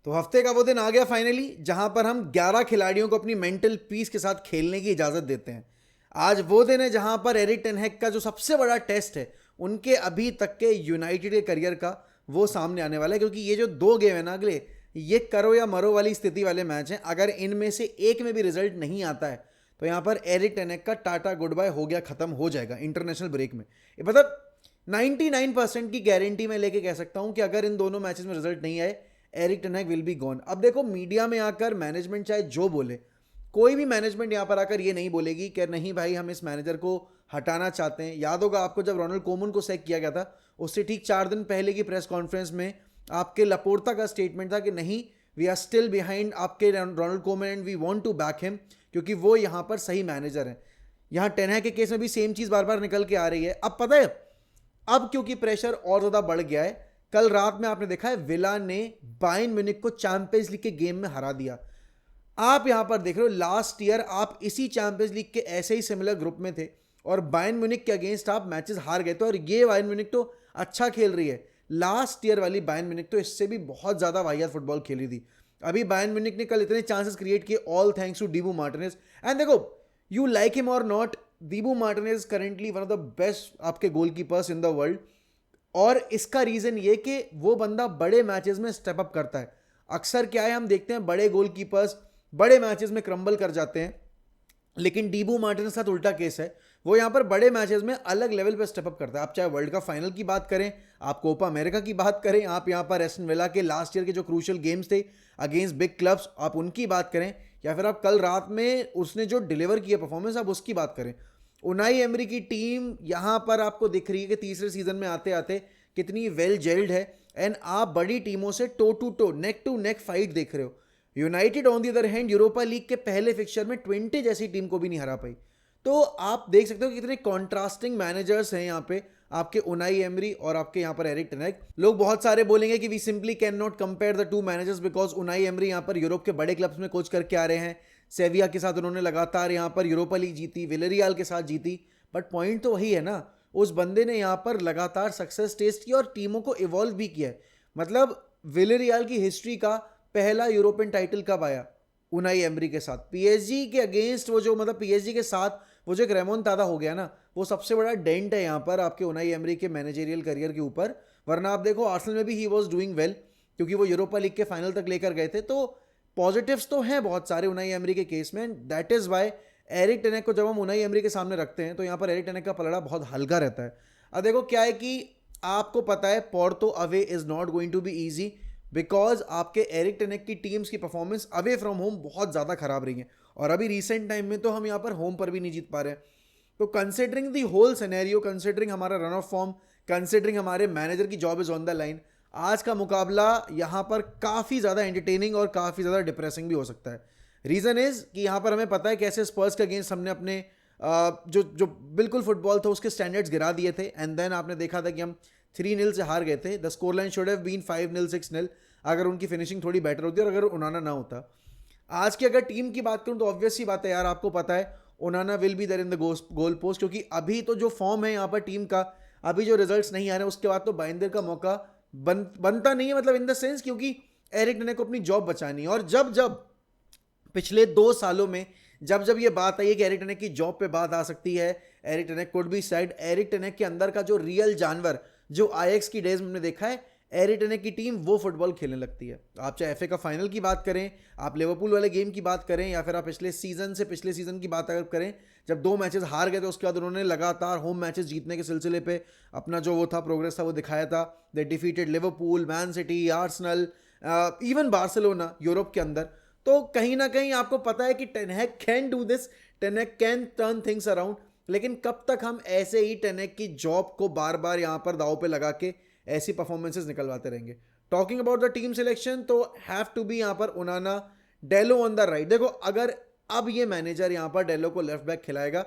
तो हफ्ते का वो दिन आ गया फाइनली जहां पर हम 11 खिलाड़ियों को अपनी मेंटल पीस के साथ खेलने की इजाजत देते हैं। आज वो दिन है जहां पर एरिक टेन हैग का जो सबसे बड़ा टेस्ट है उनके अभी तक के यूनाइटेड के करियर का, वो सामने आने वाला है। क्योंकि ये जो 2 गेम है ना अगले, ये करो या मरो वाली स्थिति वाले मैच हैं। अगर इनमें से एक में भी रिजल्ट नहीं आता है तो यहां पर एरिक टेन हैग का टाटा गुड बाय हो गया, खत्म हो जाएगा इंटरनेशनल ब्रेक में। ये मतलब 99% की गारंटी मैं लेके कह सकता हूं कि अगर इन दोनों मैचेस में रिजल्ट नहीं आए, Erik ten Hag will be gone. अब देखो, मीडिया में आकर मैनेजमेंट चाहे जो बोले, कोई भी मैनेजमेंट यहां पर आकर ये नहीं बोलेगी कि नहीं भाई हम इस मैनेजर को हटाना चाहते हैं। याद होगा आपको, जब रोनाल्ड कोमन को सैक किया गया था, उससे ठीक 4 दिन पहले की प्रेस कॉन्फ्रेंस में आपके लपोर्ता का स्टेटमेंट था कि नहीं, वी आर स्टिल बिहाइंड आपके Ronald Koeman and we want to back him, क्योंकि वो यहां पर सही मैनेजर है। यहां टेन हैग के केस में भी सेम चीज बार बार निकल के आ रही है। अब पता है, अब क्योंकि प्रेशर और ज्यादा बढ़ गया है, कल रात में आपने देखा है विला ने बायर्न म्यूनिख को चैंपियंस लीग के गेम में हरा दिया। आप यहां पर देख रहे हो, लास्ट ईयर आप इसी चैंपियंस लीग के ऐसे ही सिमिलर ग्रुप में थे और बायर्न म्यूनिख के अगेंस्ट आप मैचेस हार गए थे। और ये बायर्न म्यूनिख तो अच्छा खेल रही है, लास्ट ईयर वाली बायर्न म्यूनिख तो इससे भी बहुत ज्यादा वाहियात फुटबॉल खेली थी। अभी बायर्न म्यूनिख ने कल इतने चांसेस क्रिएट किए, all thanks to Dibu Martinez. And देखो, यू लाइक हिम और not, Dibu Martinez currently one of the best आपके गोलकीपर्स इन द वर्ल्ड। और इसका रीजन ये कि वो बंदा बड़े मैचेस में स्टेप अप करता है। अक्सर क्या है, हम देखते हैं बड़े गोलकीपर्स बड़े मैचेस में क्रम्बल कर जाते हैं, लेकिन डीबू मार्टिन के साथ उल्टा केस है। वो यहां पर बड़े मैचेस में अलग लेवल पर स्टेप अप करता है। आप चाहे वर्ल्ड कप फाइनल की बात करें, आप कोपा अमेरिका की बात करें, आप यहां पर एस्टन विला के लास्ट ईयर के जो क्रूशियल गेम्स थे अगेंस्ट बिग क्लब्स, आप उनकी बात करें, या फिर आप कल रात में उसने जो डिलीवर किया परफॉर्मेंस, आप उसकी बात करें। उनाई एमरी की टीम यहां पर आपको दिख रही है कि तीसरे सीजन में आते आते कितनी वेल जेल्ड है। एंड आप बड़ी टीमों से टो टू नेक फाइट देख रहे हो। United on the other hand Europa league के पहले फिक्चर में 20 जैसी टीम को भी नहीं हरा पाई। तो आप देख सकते हो कि कितने कॉन्ट्रास्टिंग मैनेजर्स हैं यहाँ पे, आपके उनाई एमरी और आपके यहाँ पर एरिक टेन हैग। लोग बहुत सारे बोलेंगे कि we simply can not compare the 2 managers because उनाई एमरी यहाँ पर यूरोप के बड़े क्लब्स में कोच करके आ रहे हैं। सेविया के साथ उन्होंने लगातार यहाँ पर यूरोपा लीग जीती, विलेरियल के साथ जीती, बट पॉइंट तो वही है ना, उस बंदे ने यहाँ पर लगातार सक्सेस टेस्ट किया और टीमों को इवॉल्व भी किया है। मतलब विलेरियल की हिस्ट्री का पहला यूरोपियन टाइटल कब आया? उनाई एमरी के साथ। पीएसजी के अगेंस्ट वो जो, मतलब पीएसजी के साथ वो जो एक रेमोंतादा हो गया ना, वो सबसे बड़ा डेंट है यहाँ पर आपके उनाई एमरी के मैनेजरियल करियर के ऊपर। वरना आप देखो, आर्सेनल में भी ही वाज डूइंग वेल, क्योंकि वो यूरोपा लीग के फाइनल तक लेकर गए थे। तो पॉजिटिव्स तो हैं बहुत सारे उनाई एमरी के केस में। That is why Erik ten Hag को जब हम उनाई एमरी के सामने रखते हैं तो यहाँ पर एरिक टेन हैग का पलड़ा बहुत हल्का रहता है। अब देखो क्या है कि आपको पता है, Porto away is not going to be easy because आपके एरिक टेन हैग की टीम्स की परफॉर्मेंस अवे फ्रॉम होम बहुत ज़्यादा खराब रही है। और अभी रिसेंट टाइम में तो हम यहाँ पर होम पर भी नहीं जीत पा रहे हैं। तो considering the whole scenario, considering हमारा रन ऑफ फॉर्म, कंसिडरिंग हमारे मैनेजर की job is on the line, आज का मुकाबला यहाँ पर काफ़ी ज़्यादा एंटरटेनिंग और काफ़ी ज़्यादा डिप्रेसिंग भी हो सकता है। रीज़न इज़ कि यहाँ पर हमें पता है कैसे स्पर्स के अगेंस्ट हमने अपने जो बिल्कुल फुटबॉल था उसके स्टैंडर्ड्स गिरा दिए थे। एंड देन आपने देखा था कि हम 3-0 से हार गए थे। The score line should have been 5-0, 6-0 अगर उनकी फिनिशिंग थोड़ी बेटर होती और अगर उनाना ना होता। आज की अगर टीम की बात करूं तो ऑब्वियस सी बात है यार, आपको पता है Onana will be there in the goal post, क्योंकि अभी तो जो फॉर्म है यहाँ पर टीम का, अभी जो रिजल्ट्स नहीं आ रहे, उसके बाद तो बाइंदर का मौका बनता नहीं है। मतलब इन द सेंस क्योंकि एरिक टेन हैग को अपनी जॉब बचानी है। और जब जब पिछले 2 सालों में जब जब ये बात आई है कि एरिक टेन हैग की जॉब पे बात आ सकती है, Erik ten Hag could be side, Erik ten Hag के अंदर का जो रियल जानवर जो आईएक्स की डेज में हमने देखा है, एरिक टेन हैग की टीम वो फुटबॉल खेलने लगती है। आप चाहे एफए का फाइनल की बात करें, आप लिवरपूल वाले गेम की बात करें, या फिर आप पिछले सीजन की बात अगर करें, जब 2 मैचेस हार गए थे उसके बाद उन्होंने लगातार होम मैचेस जीतने के सिलसिले पे अपना जो वो था प्रोग्रेस था वो दिखाया था। They defeated Liverpool, man city, Arsenal, even Barcelona Europe के अंदर। तो कहीं ना कहीं आपको पता है कि ten Hag can do this, ten Hag can turn things around. लेकिन कब तक हम ऐसे ही टेन हैग की जॉब को बार बार यहाँ पर दाव पे लगा के ऐसी परफॉर्मेंसेस निकलवाते रहेंगे? Talking about the team selection, तो हैव टू बी यहाँ पर उनाना, डेलो ऑन द राइट। देखो अगर अब ये मैनेजर यहाँ पर डेलो को लेफ्ट बैक खिलाएगा,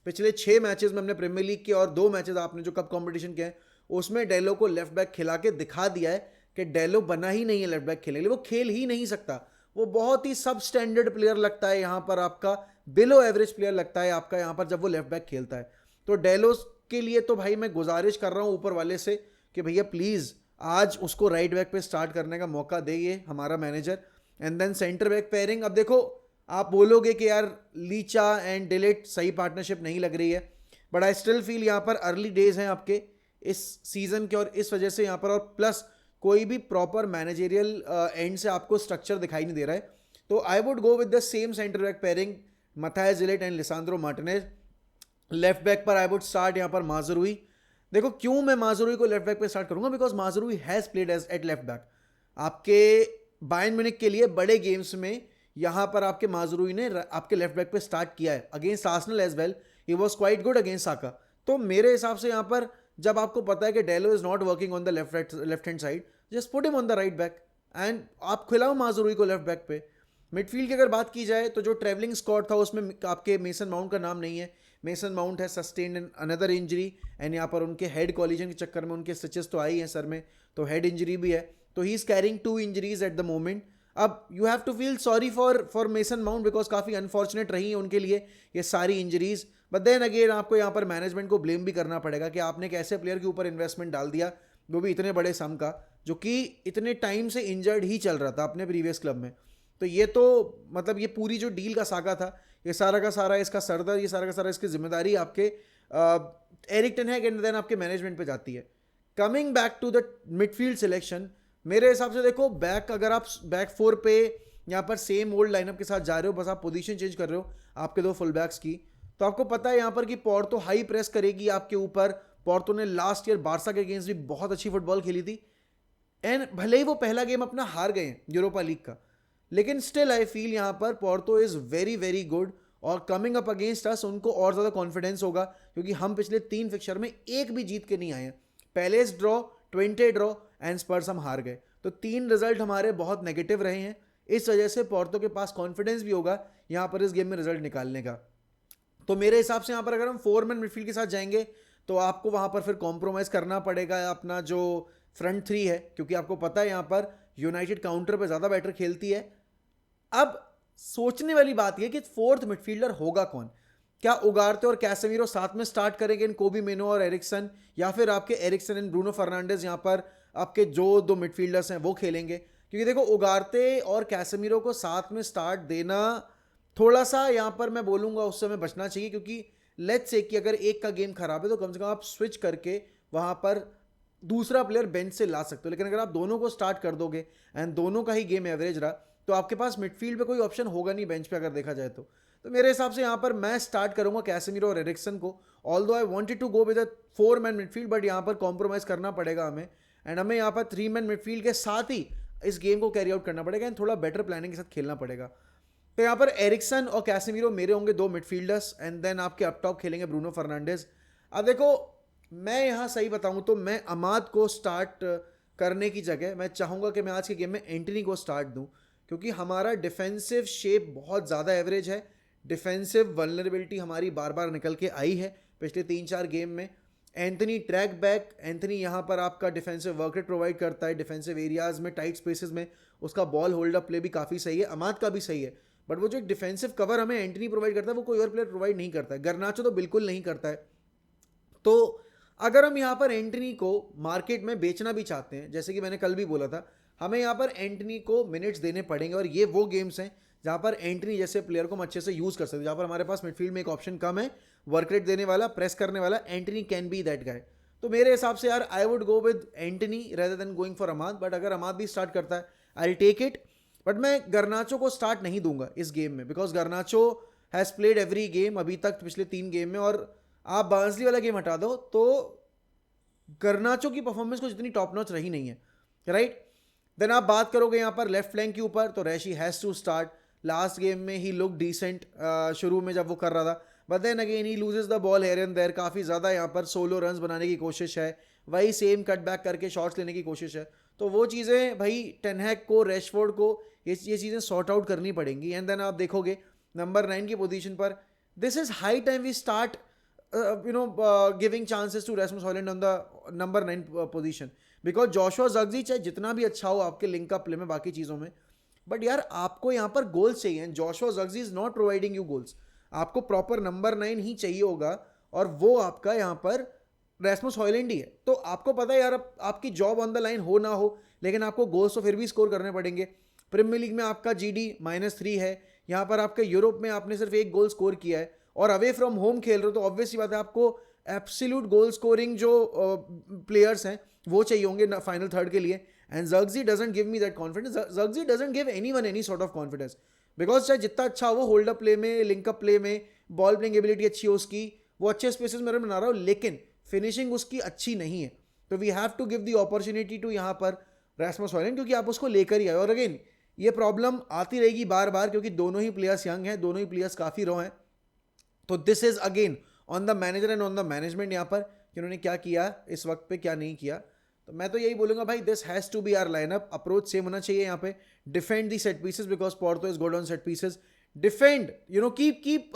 पिछले 6 मैचेस में हमने प्रीमियर लीग के और 2 मैचेस आपने जो कप कॉम्पिटिशन के हैं उसमें डेलो को लेफ्ट बैक खिला के दिखा दिया है कि डेलो बना ही नहीं है लेफ्ट बैक खेलने के लिए, वो खेल ही नहीं सकता। वो बहुत ही सब स्टैंडर्ड प्लेयर लगता है यहाँ पर, आपका बिलो एवरेज प्लेयर लगता है आपका यहाँ पर जब वो लेफ्ट बैक खेलता है। तो डेलो के लिए तो भाई मैं गुजारिश कर रहा हूँ ऊपर वाले से कि भैया प्लीज़ आज उसको राइट बैक पे स्टार्ट करने का मौका दे ये हमारा manager. And then center back pairing, अब देखो आप बोलोगे कि यार लीचा एंड डिलीट सही पार्टनरशिप नहीं लग रही है, बट आई स्टिल फील यहाँ पर अर्ली डेज हैं आपके इस सीजन के, और इस वजह से यहाँ पर, और प्लस कोई भी प्रॉपर मैनेजेरियल एंड से आपको स्ट्रक्चर दिखाई नहीं दे रहा है। तो आई would go with the same centre back pairing, Matthias delete and लिसांद्रो Martinez. Left back पर आई वुड स्टार्ट यहाँ पर माजुरुई। देखो क्यों मैं माजुरुई को लेफ्ट बैक पे स्टार्ट करूंगा, because Mazraoui has played as at left back आपके बायर्न म्यूनिख के लिए बड़े गेम्स में। यहां पर आपके माजुरुई ने आपके लेफ्ट बैक पे स्टार्ट किया है against Arsenal as well, he was quite good against Saka. तो मेरे हिसाब से यहां पर जब आपको पता है कि डेलो is not working on the left hand side, just put him on the right back and आप खिलाओ माजुरुई को लेफ्ट बैक पे। मिडफील्ड की अगर बात की जाए तो जो ट्रेवलिंग स्क्वाड था उसमें आपके मेसन माउंट का नाम नहीं है। मेसन माउंट है sustained in another injury, and यहाँ पर उनके हेड कॉलिजन के चक्कर में उनके स्टिचेस तो आई हैं सर में, तो हेड इंजरी भी है, तो he is carrying 2 injuries at the moment. अब you have to feel sorry for Mason Mount, because काफ़ी अनफॉर्चुनेट रही है उनके लिए ये सारी इंजरीज। बट देन अगेन आपको यहाँ पर मैनेजमेंट को ब्लेम भी करना पड़ेगा कि आपने एक ऐसे प्लेयर के ऊपर इन्वेस्टमेंट डाल दिया, वो भी इतने बड़े सम का, जो कि इतने टाइम से इंजर्ड ही चल रहा था अपने प्रीवियस क्लब में। तो ये तो मतलब ये पूरी जो डील का सागा था, ये सारा का सारा इसका सरदर्द, ये सारा का सारा इसकी जिम्मेदारी आपके Erik ten Hag and then आपके मैनेजमेंट पे जाती है। Coming back to the midfield selection, मेरे हिसाब से देखो बैक, अगर आप बैक 4 पे यहाँ पर सेम ओल्ड लाइनअप के साथ जा रहे हो, बस आप पोजीशन चेंज कर रहे हो आपके 2 फुल बैक्स की, तो आपको पता है यहाँ पर कि पोर्तो हाई प्रेस करेगी आपके ऊपर। पोर्तो ने लास्ट ईयर बारसा के अगेंस्ट भी बहुत अच्छी फुटबॉल खेली थी, एंड भले ही वो पहला गेम अपना हार गए हैं यूरोपा लीग का, लेकिन स्टिल आई फील यहाँ पर Porto is very very good, और कमिंग अप अगेंस्ट अस उनको और ज़्यादा कॉन्फिडेंस होगा, क्योंकि हम पिछले 3 फिक्चर में एक भी जीत के नहीं आए हैं। पैलेस ड्रॉ, ट्वेंटे ड्रॉ एंड स्पर्स हम हार गए, तो 3 रिजल्ट हमारे बहुत नेगेटिव रहे हैं। इस वजह से पोर्तो के पास कॉन्फिडेंस भी होगा यहाँ पर इस गेम में रिजल्ट निकालने का। तो मेरे हिसाब से यहाँ पर अगर हम 4 मैन मिडफील्ड के साथ जाएंगे तो आपको वहाँ पर फिर कॉम्प्रोमाइज़ करना पड़ेगा अपना जो फ्रंट 3 है, क्योंकि आपको पता है यहाँ पर यूनाइटेड काउंटर पर ज़्यादा बेटर खेलती है। अब सोचने वाली बात यह कि 4th मिडफील्डर होगा कौन, क्या उगार्ते और कैसेमीरो साथ में स्टार्ट करेंगे इन कोबी मेनो और एरिक्सन, या फिर आपके एरिक्सन एंड ब्रूनो फर्नांडिस यहाँ पर आपके जो 2 मिडफील्डर्स हैं वो खेलेंगे। क्योंकि देखो उगार्ते और कैसेमीरो को साथ में स्टार्ट देना थोड़ा सा यहाँ पर मैं बोलूँगा उस समय बचना चाहिए, क्योंकि लेट्स से कि अगर एक का गेम खराब है तो कम से कम आप स्विच करके वहाँ पर दूसरा प्लेयर बेंच से ला सकते हो। लेकिन अगर आप दोनों को स्टार्ट कर दोगे एंड दोनों का ही गेम एवरेज रहा, तो आपके पास मिडफील्ड पे कोई ऑप्शन होगा नहीं बेंच पे अगर देखा जाए तो मेरे हिसाब से यहाँ पर मैं स्टार्ट करूंगा कैसेमीरो और एरिक्सन को। Although I wanted to go with a 4 man midfield, but यहाँ पर कॉम्प्रोमाइज़ करना पड़ेगा हमें, एंड हमें यहाँ पर 3 मैन मिडफील्ड के साथ ही इस गेम को कैरी आउट करना पड़ेगा एंड थोड़ा बेटर प्लानिंग के साथ खेलना पड़ेगा। तो यहाँ पर एरिक्सन और कैसेमीरो मेरे होंगे 2 मिडफील्डर्स, एंड देन आपके अप टॉप खेलेंगे ब्रूनो फर्नांडिस। अब देखो मैं यहाँ सही बताऊँ तो मैं अमाद को स्टार्ट करने की जगह मैं चाहूँगा कि मैं आज के गेम में एंटनी को स्टार्ट दूँ, क्योंकि हमारा डिफेंसिव शेप बहुत ज़्यादा एवरेज है। डिफेंसिव वल्नरेबिलिटी हमारी बार बार निकल के आई है पिछले 3-4 गेम में। एंथनी ट्रैक बैक, एंथनी यहाँ पर आपका डिफेंसिव वर्करेट प्रोवाइड करता है, डिफेंसिव एरियाज़ में टाइट स्पेसेस में उसका बॉल होल्ड अप प्ले भी काफ़ी सही है, अमाद का भी सही है, बट वो जो एक डिफेंसिव कवर हमें एंटनी प्रोवाइड करता है वो कोई और प्लेयर प्रोवाइड नहीं करता है। गर्नाचो तो बिल्कुल नहीं करता है। तो अगर हम यहाँ पर एंटनी को मार्केट में बेचना भी चाहते हैं, जैसे कि मैंने कल भी बोला था, हमें यहाँ पर एंटनी को मिनट्स देने पड़ेंगे, और ये वो गेम्स हैं जहाँ पर एंटनी जैसे प्लेयर को हम अच्छे से यूज़ कर सकते हैं, जहाँ पर हमारे पास मिडफील्ड में एक ऑप्शन कम है, वर्क रेट देने वाला, प्रेस करने वाला, Antony can be that guy. तो मेरे हिसाब से यार I would go with Antony rather than going for Amad, but अगर अमाद भी स्टार्ट करता है आई टेक इट, बट मैं गर्नाचो को स्टार्ट नहीं दूंगा इस गेम में, because गर्नाचो has played every game अभी तक पिछले 3 गेम में, और आप बांसली वाला गेम हटा दो तो गर्नाचो की परफॉर्मेंस को जितनी टॉप नॉच रही नहीं है, राइट। देन आप बात करोगे यहाँ पर लेफ्ट फ्लैंक के ऊपर, तो Rashy has to start. Last game में ही लुक डिसेंट शुरू में जब वो कर रहा था, but then again he loses the ball here and there, काफ़ी ज़्यादा यहाँ पर सोलो रन्स बनाने की कोशिश है, वही सेम कट बैक करके शॉट्स लेने की कोशिश है। तो वो चीज़ें भाई टेन हैग को, रैशफोर्ड को ये चीज़ें सॉर्ट आउट करनी पड़ेंगी। एंड देन आप देखोगे नंबर 9 की पोजीशन पर this is high time we start giving chances to Rasmus Hojlund on the number 9 position, because Joshua Zirkzee चाहे जितना भी अच्छा हो आपके लिंक अप प्ले में बाकी चीज़ों में, बट यार आपको यहाँ पर गोल्स चाहिए। Joshua Zirkzee is not providing you goals, आपको प्रॉपर नंबर 9 ही चाहिए होगा, और वो आपका यहाँ पर रैस्मस हॉयलैंड ही है। तो आपको पता है यार, अब आपकी जॉब ऑन द लाइन हो ना हो, लेकिन आपको गोल्स तो फिर भी स्कोर करने पड़ेंगे। प्रीमियर लीग में आपका GD -3 है, यहाँ पर आपके यूरोप में आपने सिर्फ 1 गोल स्कोर किया है और अवे फ्रॉम होम खेल रहे हो, तो ऑब्वियस बात है आपको एब्सोल्यूट गोल स्कोरिंग जो प्लेयर्स हैं वो चाहिए होंगे फाइनल थर्ड के लिए। And Zirkzee doesn't give me that confidence, Zirkzee doesn't give anyone any sort of confidence, because चाहे जितना अच्छा हो होल्ड अप प्ले में, लिंक अप प्ले में, बॉल प्लेइंग एबिलिटी अच्छी हो उसकी, वो अच्छे स्पेसेस में बना रहा हो, लेकिन फिनिशिंग उसकी अच्छी नहीं है। तो we have to give the opportunity to यहाँ पर रैस्मस हॉयलैंड, क्योंकि आप उसको लेकर ही आए। और अगेन ये प्रॉब्लम आती रहेगी बार बार, क्योंकि दोनों ही प्लेयर्स यंग हैं, दोनों ही प्लेयर्स काफ़ी रो हैं। तो this is again on the manager and on the management यहाँ पर कि उन्होंने क्या किया इस वक्त पे, क्या नहीं किया। तो मैं तो यही बोलूंगा भाई, this has to be our lineup, approach same होना चाहिए यहाँ पे। Defend the set pieces because Porto is good on set pieces, defend keep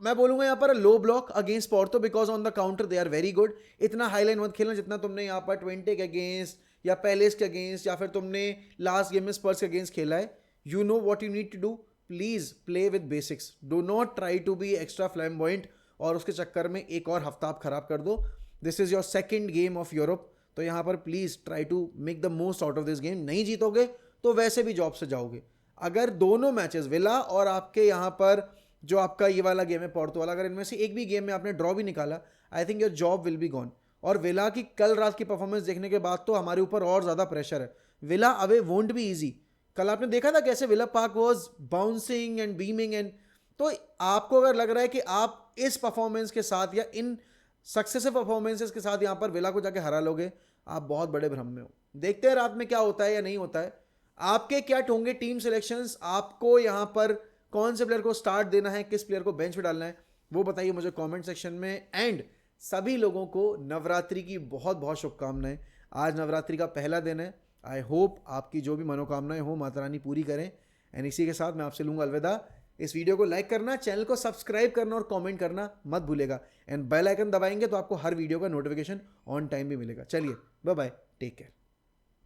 मैं बोलूंगा यहाँ पर low block against Porto, because on the counter they are very good. इतना high line मत खेलना जितना तुमने यहाँ पर ट्वेंटे के अगेंस्ट या पैलेस के अगेंस्ट या फिर तुमने लास्ट गेम में स्पर्स के अगेंस्ट खेला है। You know what you need to do, please play with basics, do not try to be extra flamboyant और उसके चक्कर में एक और हफ्ता आप खराब कर दो। This is your second game of Europe, तो यहाँ पर please try to make the most out of this game. नहीं जीतोगे तो वैसे भी जॉब से जाओगे। अगर दोनों मैचेस विला और आपके यहाँ पर जो आपका ये वाला गेम है पोर्तो वाला, अगर इनमें से एक भी गेम में आपने ड्रॉ भी निकाला, I think your job will be gone. और विला की कल रात की परफॉर्मेंस देखने के बाद तो हमारे ऊपर और ज़्यादा प्रेशर है। Villa away won't be easy. कल आपने देखा था कैसे villa park was bouncing and beaming and, तो आपको अगर लग रहा है कि आप इस परफॉर्मेंस के साथ या इन सक्सेसिव परफॉर्मेंसेस के साथ यहाँ पर विला को जाके हरा लोगे, आप बहुत बड़े भ्रम में हो। देखते हैं रात में क्या होता है या नहीं होता है। आपके क्या होंगे टीम सिलेक्शंस, आपको यहाँ पर कौन से प्लेयर को स्टार्ट देना है, किस प्लेयर को बेंच पे डालना है, वो बताइए मुझे कमेंट सेक्शन में। एंड सभी लोगों को नवरात्रि की बहुत बहुत शुभकामनाएं। आज नवरात्रि का पहला दिन है। आई होप आपकी जो भी मनोकामनाएं हो माता रानी पूरी करें। एंड इसी के साथ मैं आपसे लूँगा अलविदा। इस वीडियो को लाइक करना, चैनल को सब्सक्राइब करना और कमेंट करना मत भूलेगा। एंड बेल आइकन दबाएंगे तो आपको हर वीडियो का नोटिफिकेशन ऑन टाइम भी मिलेगा। चलिए बाय बाय, टेक केयर।